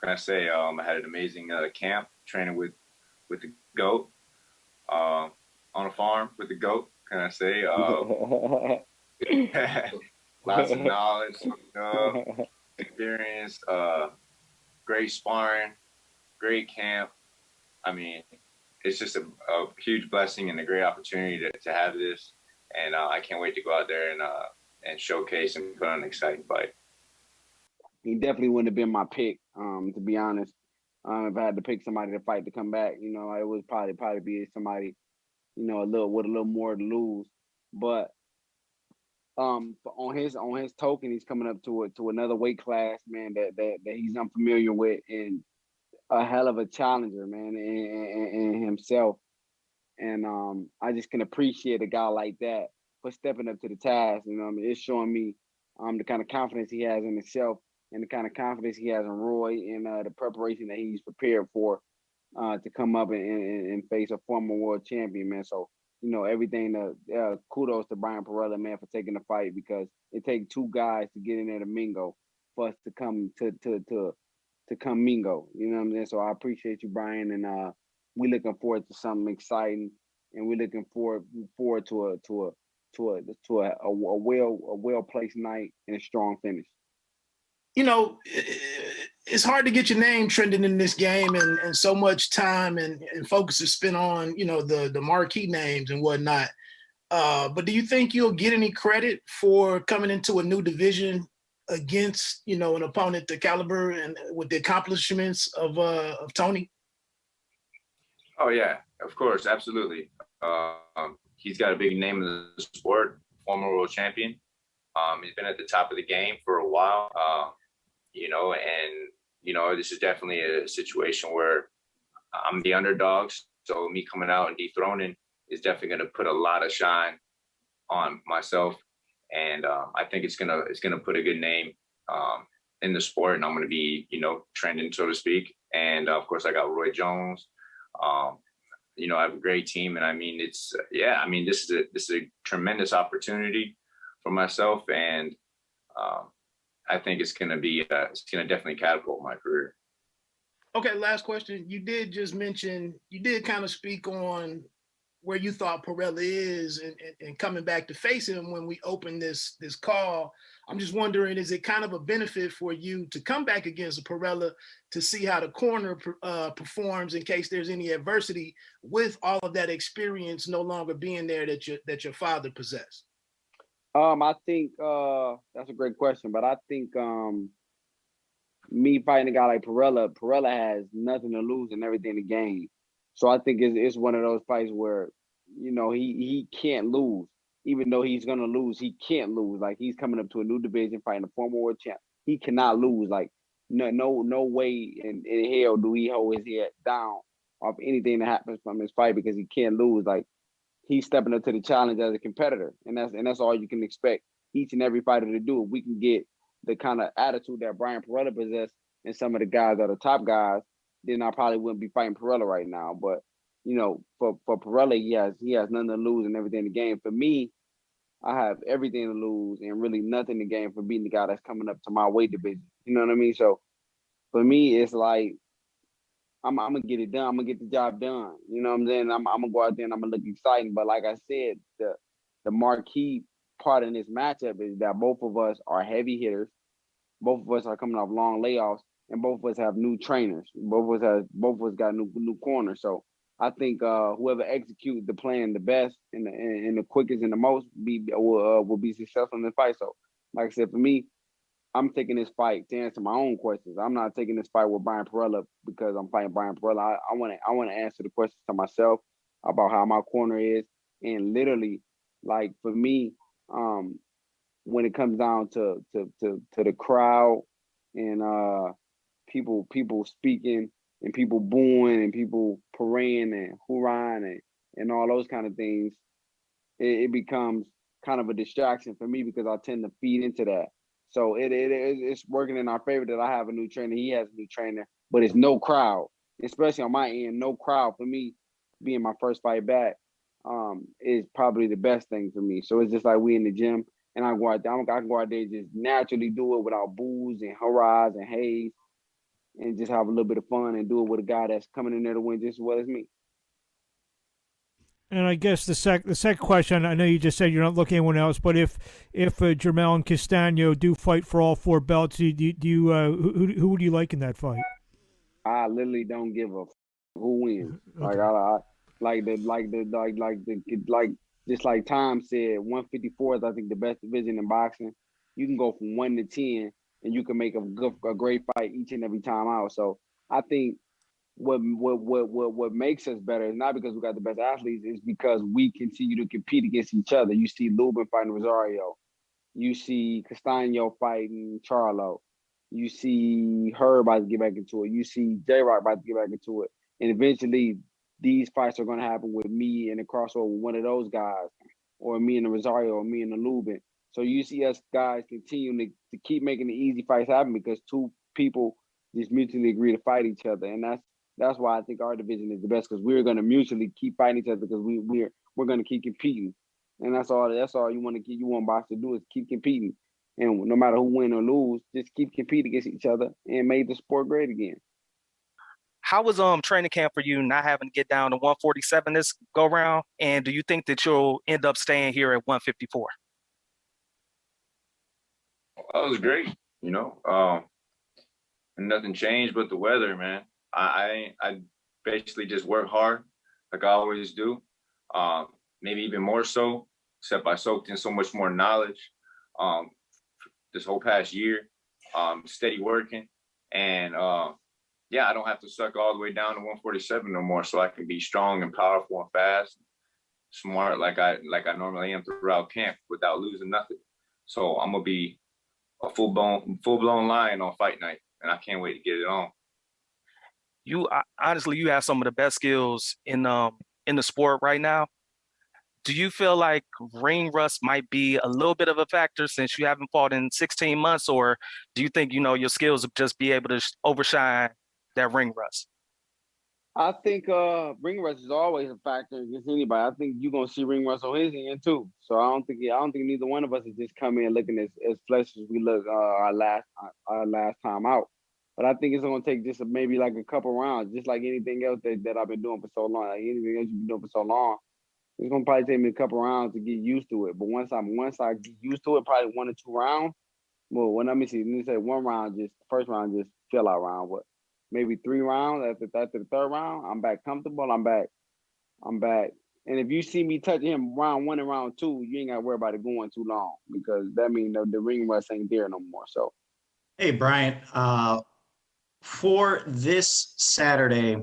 can I say? I had an amazing camp training with the goat on a farm with the goat. Can I say? Lots of knowledge, experience, great sparring, great camp. I mean, it's just a huge blessing and a great opportunity to have this. And I can't wait to go out there and showcase and put on an exciting fight. He definitely wouldn't have been my pick, to be honest. If I had to pick somebody to fight to come back, it would probably be somebody, with a little more to lose. But on his token, he's coming up to another weight class, man, that he's unfamiliar with, and a hell of a challenger, man, in himself. And I just can appreciate a guy like that for stepping up to the task. It's showing me the kind of confidence he has in himself and the kind of confidence he has in Roy and the preparation that he's prepared for to come up and face a former world champion, man. So, everything kudos to Bryant Perrella, man, for taking the fight, because it takes two guys to get in there to mingle for us to come to come mingle. You know what I'm saying? So I appreciate you, Brian, and we're looking forward to something exciting, and we're looking forward to a well placed night and a strong finish. It's hard to get your name trending in this game, and so much time and focus is spent on, the marquee names and whatnot. But do you think you'll get any credit for coming into a new division against, an opponent the caliber and with the accomplishments of Tony? Oh yeah, of course, absolutely. He's got a big name in the sport, former world champion. He's been at the top of the game for a while. This is definitely a situation where I'm the underdog. So me coming out and dethroning is definitely going to put a lot of shine on myself. And I think it's gonna put a good name in the sport, and I'm gonna be, trending, so to speak. And of course I got Roy Jones. I have a great team, and this is a tremendous opportunity for myself, and I think it's gonna definitely catapult my career. Okay, last question. You did kind of speak on where you thought Perrella is and coming back to face him when we opened this call. I'm just wondering, is it kind of a benefit for you to come back against a Perrella to see how the corner performs in case there's any adversity with all of that experience no longer being there that your father possessed? I think that's a great question, but I think me fighting a guy like Perrella has nothing to lose and everything to gain. So I think it's one of those fights where, he can't lose. Even though he's gonna lose, he can't lose. Like, he's coming up to a new division fighting a former world champ. He cannot lose. Like, no way in hell do he hold his head down off anything that happens from this fight, because he can't lose. Like, he's stepping up to the challenge as a competitor, and that's all you can expect each and every fighter to do. If we can get the kind of attitude that Bryant Perrella possesses and some of the guys that are top guys, then I probably wouldn't be fighting Perrella right now. But for Perrella, he has nothing to lose and everything to gain. For me, I have everything to lose and really nothing to gain for beating the guy that's coming up to my weight division. You know what I mean? So for me, it's like I'm gonna get it done. I'm gonna get the job done. You know what I'm saying? I'm gonna go out there and I'm gonna look exciting. But like I said, the marquee part in this matchup is that both of us are heavy hitters. Both of us are coming off long layoffs, and both of us have new trainers. Both of us got new corners. So I think whoever executes the plan the best and the quickest and the most will be successful in the fight. So, like I said, for me, I'm taking this fight to answer my own questions. I'm not taking this fight with Bryant Perrella because I'm fighting Bryant Perrella. I want to answer the questions to myself about how my corner is, and literally, like, for me, when it comes down to the crowd and people speaking and people booing and people praying and hoorahing and all those kind of things, it becomes kind of a distraction for me because I tend to feed into that. So it's working in our favor that I have a new trainer. He has a new trainer, but it's no crowd, especially on my end. No crowd for me being my first fight back is probably the best thing for me. So it's just like we in the gym, and I can go out there and just naturally do it without boos and hurrahs and haze. and just have a little bit of fun and do it with a guy that's coming in there to win just as well as me. And I guess the second question, I know you just said you're not looking at anyone else, but if Jermell and Castano do fight for all 4 belts, who would you like in that fight? I literally don't give a who wins. Okay. Like just like Tom said, 154 is I think the best division in boxing. You can go from 1 to 10, and you can make a great fight each and every time out. So I think what makes us better is not because we got the best athletes, it's because we continue to compete against each other. You see Lubin fighting Rosario. You see Castano fighting Charlo. You see Herb about to get back into it. You see J-Rock about to get back into it. And eventually these fights are going to happen with me and the crossover with one of those guys, or me and the Rosario, or me and the Lubin. So you see us guys continuing to keep making the easy fights happen because 2 people just mutually agree to fight each other. And that's why I think our division is the best, because we're going to mutually keep fighting each other because we're going to keep competing. And that's all you want box to do is keep competing. And no matter who win or lose, just keep competing against each other and make the sport great again. How was training camp for you not having to get down to 147 this go round? And do you think that you'll end up staying here at 154? That was great, and nothing changed but the weather, man. I basically just work hard like I always do. Maybe even more so, except I soaked in so much more knowledge this whole past year, steady working. And I don't have to suck all the way down to 147 no more, so I can be strong and powerful and fast, smart like I normally am throughout camp without losing nothing. So I'm gonna be a full-blown lion on fight night, and I can't wait to get it on. You honestly, you have some of the best skills in the sport right now. Do you feel like ring rust might be a little bit of a factor since you haven't fought in 16 months, or do you think your skills will just be able to overshine that ring rust? I think ring rust is always a factor against anybody. I think you're gonna see ring rust on his end too. So I don't think neither one of us is just come in looking as fresh as we look our last time out. But I think it's gonna take just maybe like a couple rounds, just like anything else that I've been doing for so long. Like anything else you've been doing for so long, it's gonna probably take me a couple rounds to get used to it. But once I get used to it, probably 1 or 2 rounds. Well, let me say 1 round, just first round, just fill out round. But maybe 3 rounds after the 3rd round, I'm back comfortable. I'm back. And if you see me touching him round 1 and round 2, you ain't got to worry about it going too long, because that means the ring rust ain't there no more. So, hey, Bryant, for this Saturday,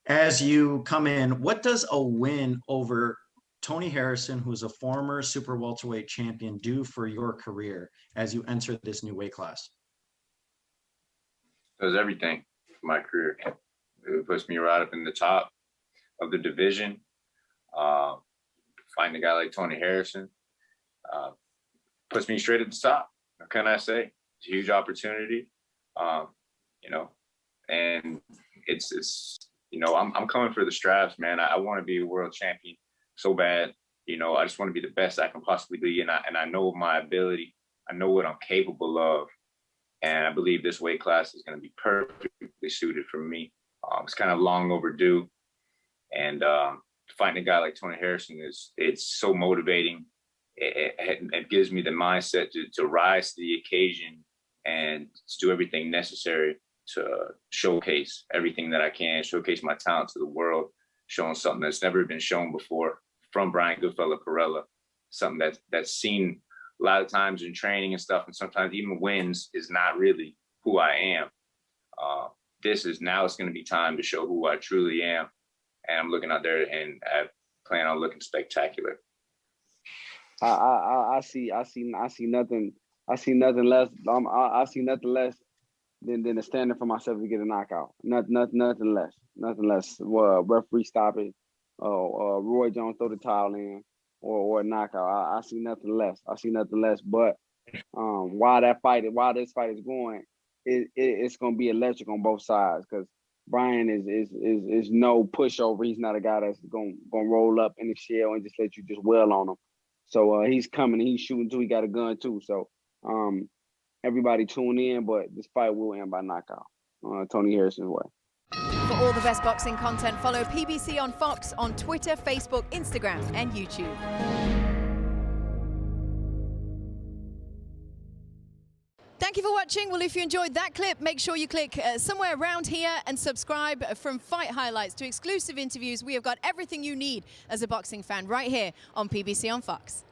as you come in, what does a win over Tony Harrison, who's a former super welterweight champion, do for your career as you enter this new weight class? It does everything for my career. It puts me right up in the top of the division. Find a guy like Tony Harrison puts me straight at the top. What can I say? It's a huge opportunity, and it's I'm coming for the straps, man. I want to be a world champion so bad. I just want to be the best I can possibly be, and I know my ability. I know what I'm capable of, and I believe this weight class is going to be perfectly suited for me. It's kind of long overdue, and finding a guy like Tony Harrison it's so motivating. It gives me the mindset to rise to the occasion and to do everything necessary to showcase everything that I can, showcase my talent to the world, showing something that's never been shown before from Bryant Goodfella Perrella, something that's seen a lot of times in training and stuff, and sometimes even wins is not really who I am. It's going to be time to show who I truly am, and I'm looking out there and I plan on looking spectacular. I see nothing less. I see nothing less than a standard for myself to get a knockout. Nothing less. Well, referee stoppage, Roy Jones throw the towel in, or a knockout. I see nothing less. But while this fight is going, it's going to be electric on both sides, because Brian is no pushover. He's not a guy that's going to roll up in the shell and just let you just wail on him. So he's coming, he's shooting too. He got a gun too. So everybody tune in, but this fight will end by knockout. Tony Harrison's way. For all the best boxing content, follow PBC on Fox on Twitter, Facebook, Instagram, and YouTube. Thank you for watching. Well, if you enjoyed that clip, make sure you click somewhere around here and subscribe. From fight highlights to exclusive interviews, we have got everything you need as a boxing fan right here on PBC on Fox.